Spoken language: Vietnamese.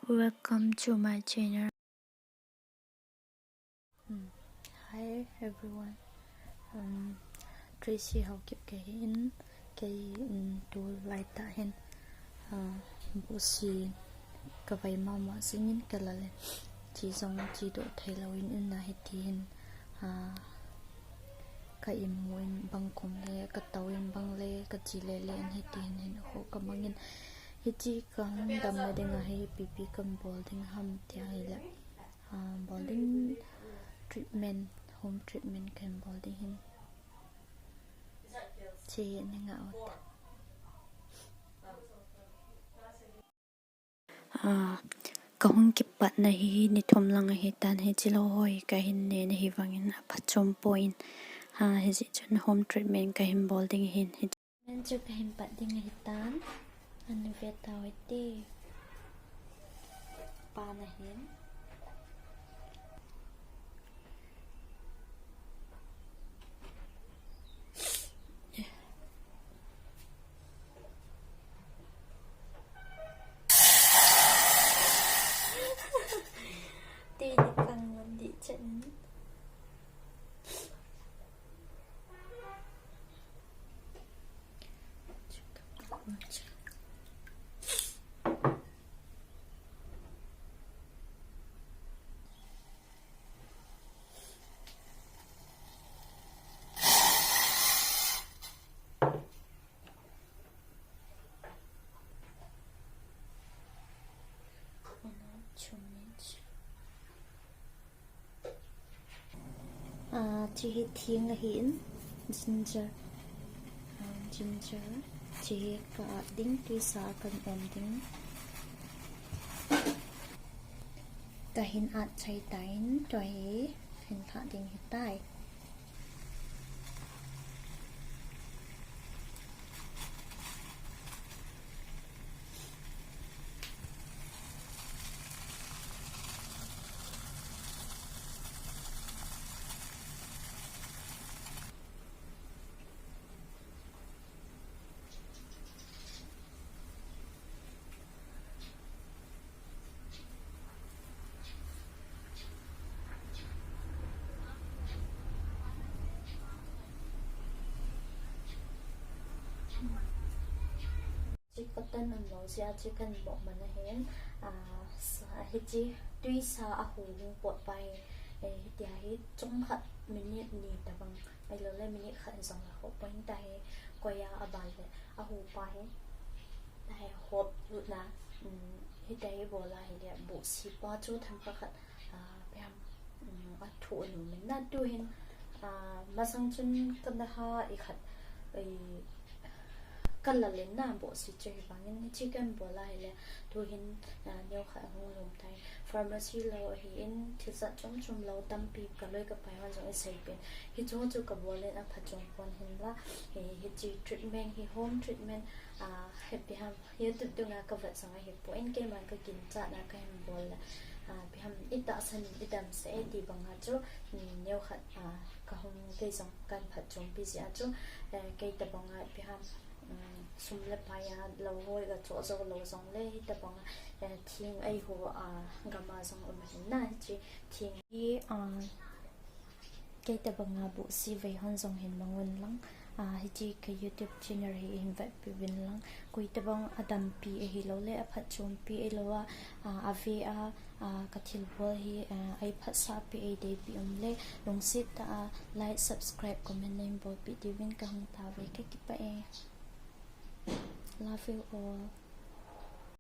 Welcome to my channel. Hi everyone. Tracy Haokip cái tool light ta hen bộ si cái vài mama sinh in cái là chỉ dòng chỉ độ thấy lâu in là hết tiền cái im nguyên băng cùng le cái tàu in băng le cái chỉ le le hết tiền nên họ cầm băng in hết chỉ cần đâm lại dengan hay pipi cầm balding ham tiang ile balding treatment home treatment kan balding hin chị Nenghoilhing kahung kipat na hi ni thom lang hi tan he chilo hoi ka hin ne hi wangin phatchom point he ji chun home treatment ka hin balding hin nên chu ka hin pat ding hi tan an vet tawai ti pa na hin đi căng lắm đi trận chị thiên là hiển ginger chị cả đinh tuy sa cần em đinh cả hình ạt chạy tán rồi hình thả đinh hiện tại chỉ có tên anh nói ra chỉ cần bộ mình là hén hết chỉ tuy sao hù bột bay thì hết trong hạt mình nhẹ nhìแต่บางไปเลยmình nhẹขันสองละหกเป็นแต่กว่าอาบายเลยhù bayแต่หดหลุดนะhết đấy bộ là hết bộ xí bao chú thằng các hạt em thủ mìnhน่าดูเห็นมาสังจนกันนะฮะอีกขัดกันละเล่นน้ำบ่สิเจอบางอย่างที่กันบ่ไล่เลยตัวเห็นเนียวขายหัวลมไทย pharmacy เราเห็นที่จะจมเราตั้มปีกันเลยกับไปวันจะใส่เป็นที่จู่กับบ่เล่นพัดจมปนเห็นว่าเห็นจี treatment เห็น home treatmentเห็นไปทำเห็นตุ่มงานกับวัดสังเห็นพวกเอ็นเกมันก็กินจัดนะกันบ่เลยไปทำอิตาสันอิตามเสดีบางอาจูเนียวขัดกับห้องเกยสังการพัดจมปีเสียจูเกยแต่บางอาไปทำสมเล็บพายเราห้อยกับโจโจเราส่งเล่แต่บางทิ้งไอ้หัวกำมาส่งออกมาเห็นหน้าจีทิ้งที่แต่บางบุษีไว้หันส่งเห็นบางวันลังที่ที่ YouTube channel ให้ invite ไปวันลังคุยแต่บางดัมปีให้เราเล่พัดชมปีเราว่าเวียกัทิลบัวให้ไอพัดซาปีเดปีเล่ลงสิตไลค์ subscribe comment ในบอปีดีวินกับหงตาไว้แค่กิบไปLove you all.